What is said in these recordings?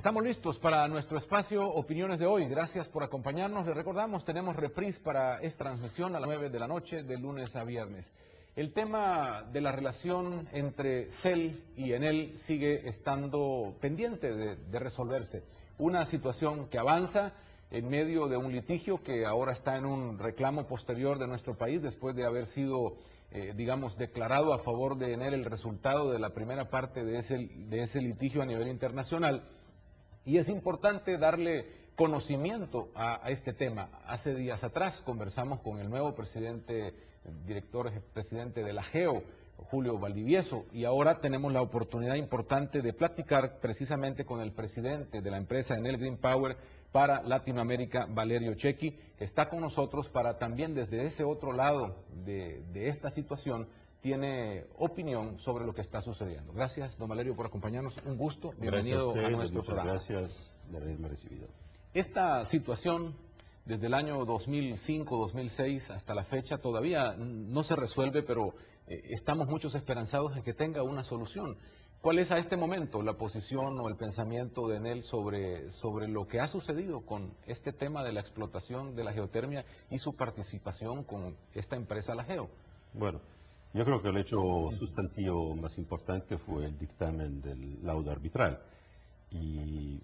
Estamos listos para nuestro espacio Opiniones de hoy. Gracias por acompañarnos. Les recordamos, tenemos reprise para esta transmisión a las 9 de la noche, de lunes a viernes. El tema de la relación entre CEL y Enel sigue estando pendiente de resolverse. Una situación que avanza en medio de un litigio que ahora está en un reclamo posterior de nuestro país después de haber sido, declarado a favor de Enel el resultado de la primera parte de ese litigio a nivel internacional. Y es importante darle conocimiento a este tema. Hace días atrás conversamos con el nuevo presidente de la GEO, Julio Valdivieso, y ahora tenemos la oportunidad importante de platicar precisamente con el presidente de la empresa Enel Green Power para Latinoamérica, Valerio Checchi, que está con nosotros para también desde ese otro lado de esta situación tiene opinión sobre lo que está sucediendo. Gracias, don Valerio, por acompañarnos. Un gusto. Bienvenido a nuestro programa. Gracias de haberme recibido. Esta situación, desde el año 2005-2006 hasta la fecha, todavía no se resuelve, pero estamos muchos esperanzados en que tenga una solución. ¿Cuál es a este momento la posición o el pensamiento de Enel sobre lo que ha sucedido con este tema de la explotación de la geotermia y su participación con esta empresa, la GEO? Bueno, yo creo que el hecho sustantivo más importante fue el dictamen del laudo arbitral. Y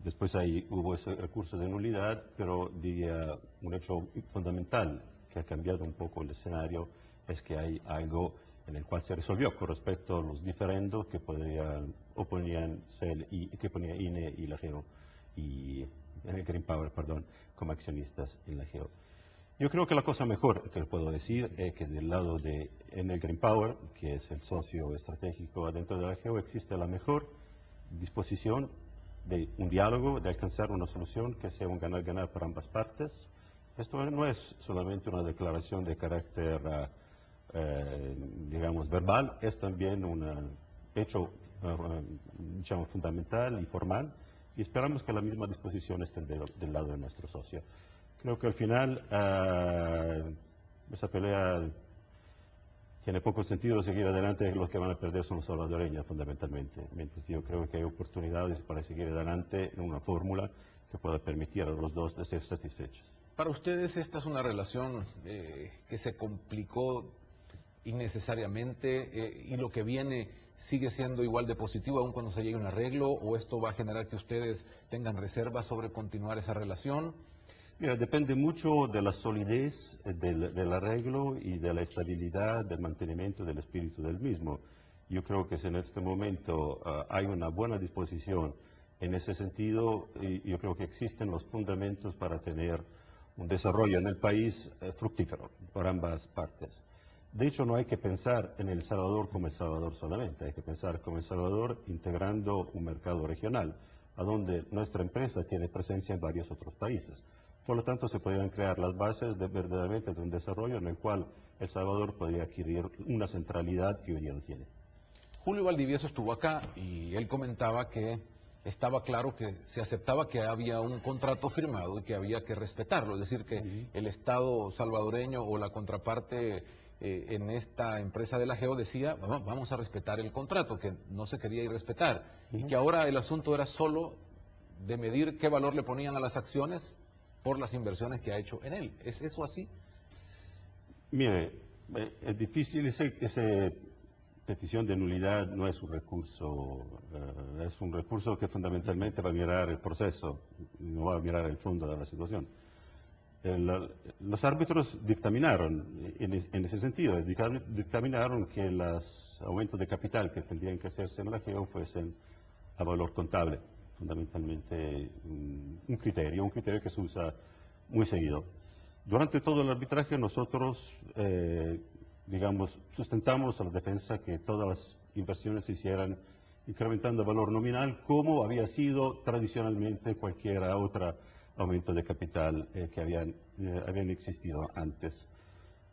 después ahí hubo ese recurso de nulidad, pero diría un hecho fundamental que ha cambiado un poco el escenario es que hay algo en el cual se resolvió con respecto a los diferendos que oponían CEL y que ponía INE y la GEO y Enel Green Power, perdón, como accionistas en la GEO. Yo creo que la cosa mejor que puedo decir es que del lado de Enel Green Power, que es el socio estratégico adentro de la GEO, existe la mejor disposición de un diálogo, de alcanzar una solución que sea un ganar-ganar para ambas partes. Esto no es solamente una declaración de carácter, verbal, es también un hecho, fundamental y formal, y esperamos que la misma disposición esté del lado de nuestro socio. Creo que al final esa pelea tiene poco sentido seguir adelante, los que van a perder son los salvadoreños fundamentalmente. Mientras yo creo que hay oportunidades para seguir adelante en una fórmula que pueda permitir a los dos de ser satisfechos. Para ustedes esta es una relación que se complicó innecesariamente y lo que viene sigue siendo igual de positivo aun cuando se llegue a un arreglo, o esto va a generar que ustedes tengan reservas sobre continuar esa relación. Mira, depende mucho de la solidez del arreglo y de la estabilidad, del mantenimiento del espíritu del mismo. Yo creo que si en este momento hay una buena disposición en ese sentido, yo creo que existen los fundamentos para tener un desarrollo en el país fructífero por ambas partes. De hecho, no hay que pensar en El Salvador como El Salvador solamente, hay que pensar como El Salvador integrando un mercado regional, a donde nuestra empresa tiene presencia en varios otros países. Por lo tanto, se podrían crear las bases verdaderamente de un desarrollo en el cual El Salvador podría adquirir una centralidad que hoy día no tiene. Julio Valdivieso estuvo acá y él comentaba que estaba claro que se aceptaba que había un contrato firmado y que había que respetarlo, es decir, que el Estado salvadoreño o la contraparte en esta empresa de la GEO decía, vamos a respetar el contrato, que no se quería ir a respetar, y que ahora el asunto era solo de medir qué valor le ponían a las acciones por las inversiones que ha hecho en él. ¿Es eso así? Mire, es difícil, esa petición de nulidad no es un recurso que fundamentalmente va a mirar el proceso, no va a mirar el fondo de la situación. Los árbitros dictaminaron en ese sentido, dictaminaron que los aumentos de capital que tendrían que hacerse en la GEO fuesen a valor contable, fundamentalmente un criterio que se usa muy seguido. Durante todo el arbitraje nosotros, sustentamos a la defensa que todas las inversiones se hicieran incrementando el valor nominal como había sido tradicionalmente cualquier otro aumento de capital que habían existido antes.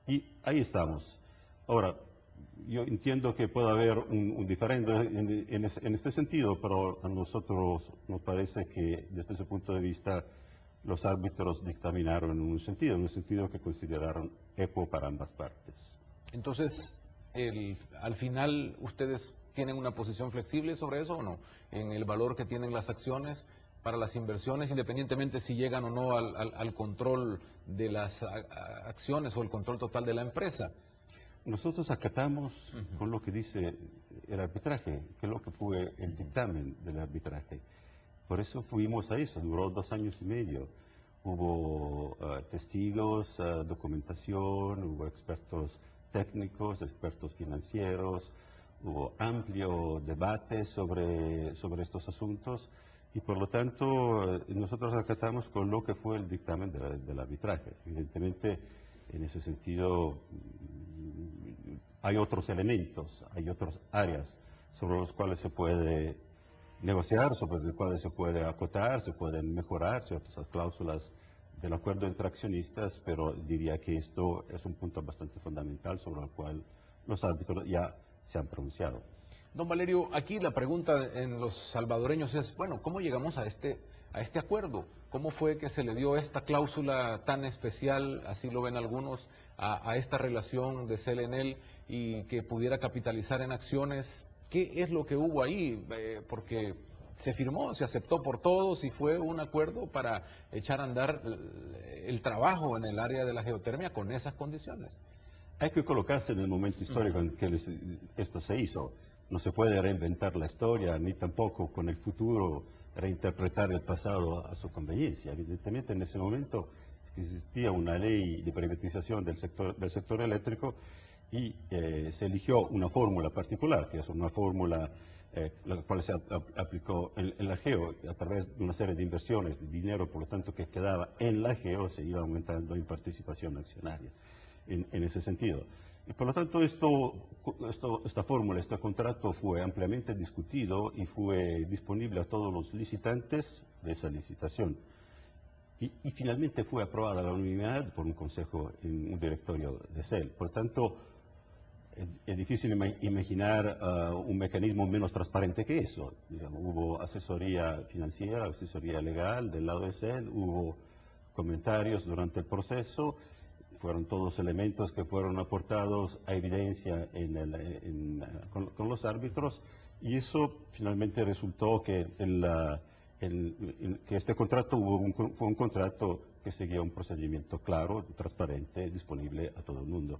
Y ahí estamos. Ahora, yo entiendo que puede haber un diferendo en este sentido, pero a nosotros nos parece que desde ese punto de vista los árbitros dictaminaron en un sentido que consideraron equo para ambas partes. Entonces, al final ustedes tienen una posición flexible sobre eso o no, en el valor que tienen las acciones para las inversiones, independientemente si llegan o no al control de las acciones o el control total de la empresa. Nosotros acatamos con lo que dice el arbitraje, que es lo que fue el dictamen del arbitraje. Por eso fuimos a eso, duró 2 años y medio. Hubo testigos, documentación, hubo expertos técnicos, expertos financieros, hubo amplio debate sobre estos asuntos y por lo tanto nosotros acatamos con lo que fue el dictamen del arbitraje. Evidentemente, en ese sentido, hay otros elementos, hay otras áreas sobre los cuales se puede negociar, sobre los cuales se puede acotar, se pueden mejorar ciertas cláusulas del acuerdo entre accionistas, pero diría que esto es un punto bastante fundamental sobre el cual los árbitros ya se han pronunciado. Don Valerio, aquí la pregunta en los salvadoreños es, bueno, ¿cómo llegamos a este acuerdo? ¿Cómo fue que se le dio esta cláusula tan especial, así lo ven algunos, a esta relación de CELENEL y que pudiera capitalizar en acciones? ¿Qué es lo que hubo ahí? Porque se firmó, se aceptó por todos y fue un acuerdo para echar a andar el trabajo en el área de la geotermia con esas condiciones. Hay que colocarse en el momento histórico en que esto se hizo. No se puede reinventar la historia, ni tampoco con el futuro reinterpretar el pasado a su conveniencia. Evidentemente, en ese momento existía una ley de privatización del sector eléctrico y se eligió una fórmula particular, que es una fórmula la cual se aplicó en la GEO a través de una serie de inversiones, de dinero, por lo tanto, que quedaba en la GEO, se iba aumentando en participación accionaria en ese sentido. Y por lo tanto, esta fórmula, este contrato fue ampliamente discutido y fue disponible a todos los licitantes de esa licitación. Y finalmente fue aprobada a la unanimidad por un consejo, un directorio de CEL. Por lo tanto, es difícil imaginar un mecanismo menos transparente que eso. Digamos, hubo asesoría financiera, asesoría legal del lado de CEL, hubo comentarios durante el proceso, fueron todos elementos que fueron aportados a evidencia con los árbitros y eso finalmente resultó que, que este contrato fue un contrato que seguía un procedimiento claro, transparente, disponible a todo el mundo.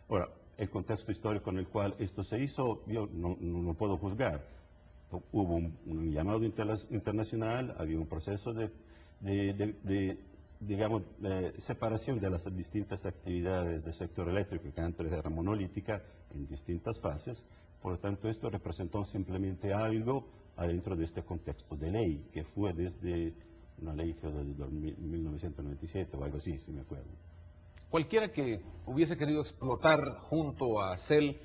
Ahora, el contexto histórico en el cual esto se hizo, yo no puedo juzgar. Hubo un llamado internacional, había un proceso de separación de las distintas actividades del sector eléctrico, que antes era monolítica, en distintas fases. Por lo tanto, esto representó simplemente algo adentro de este contexto de ley, que fue desde una ley que de 1997 o algo así, si me acuerdo. Cualquiera que hubiese querido explotar junto a CEL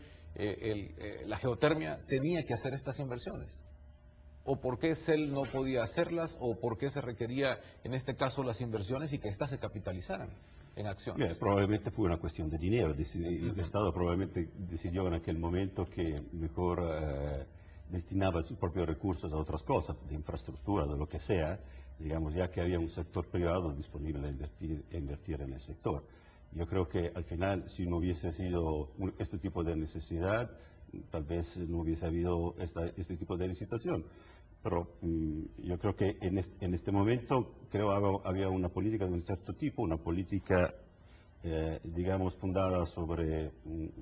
la geotermia tenía que hacer estas inversiones. ¿O por qué CEL no podía hacerlas? ¿O por qué se requería, en este caso, las inversiones y que éstas se capitalizaran en acciones? Bien, probablemente fue una cuestión de dinero. El Estado probablemente decidió en aquel momento que mejor destinaba sus propios recursos a otras cosas, de infraestructura, de lo que sea, digamos, ya que había un sector privado disponible a invertir en el sector. Yo creo que al final, si no hubiese sido este tipo de necesidad, tal vez no hubiese habido este tipo de licitación. Pero yo creo que en este momento había una política de un cierto tipo, una política, digamos, fundada sobre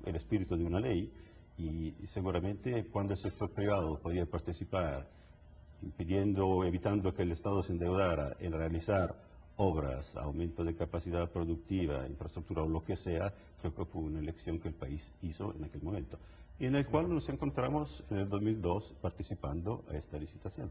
el espíritu de una ley y seguramente cuando el sector privado podía participar, evitando que el Estado se endeudara en realizar obras, aumento de capacidad productiva, infraestructura o lo que sea, creo que fue una elección que el país hizo en aquel momento y en el cual nos encontramos en el 2002 participando a esta licitación.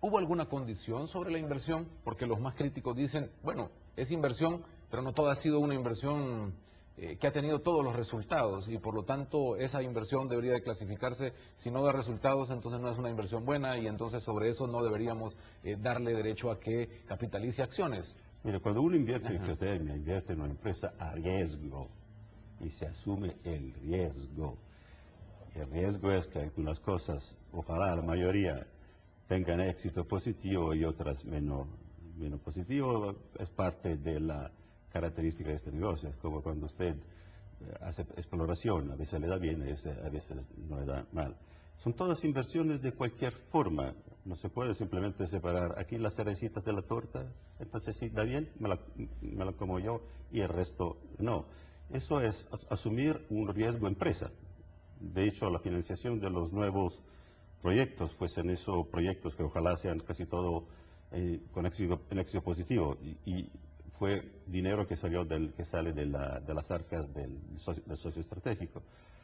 ¿Hubo alguna condición sobre la inversión? Porque los más críticos dicen, bueno, es inversión, pero no toda ha sido una inversión que ha tenido todos los resultados y por lo tanto esa inversión debería de clasificarse, si no da resultados entonces no es una inversión buena y entonces sobre eso no deberíamos darle derecho a que capitalice acciones. Mira, cuando uno invierte en geotermia, invierte en una empresa a riesgo y se asume el riesgo. El riesgo es que algunas cosas, ojalá la mayoría, tengan éxito positivo y otras menos positivo. Es parte de la característica de este negocio. Es como cuando usted hace exploración, a veces le da bien, a veces no le da mal. Son todas inversiones de cualquier forma, no se puede simplemente separar aquí las cerecitas de la torta, entonces si da bien, me la como yo y el resto no. Eso es asumir un riesgo empresa. De hecho, la financiación de los nuevos proyectos, fuesen esos proyectos que ojalá sean casi todo con éxito positivo, y fue dinero que salió que sale de las arcas del socio estratégico.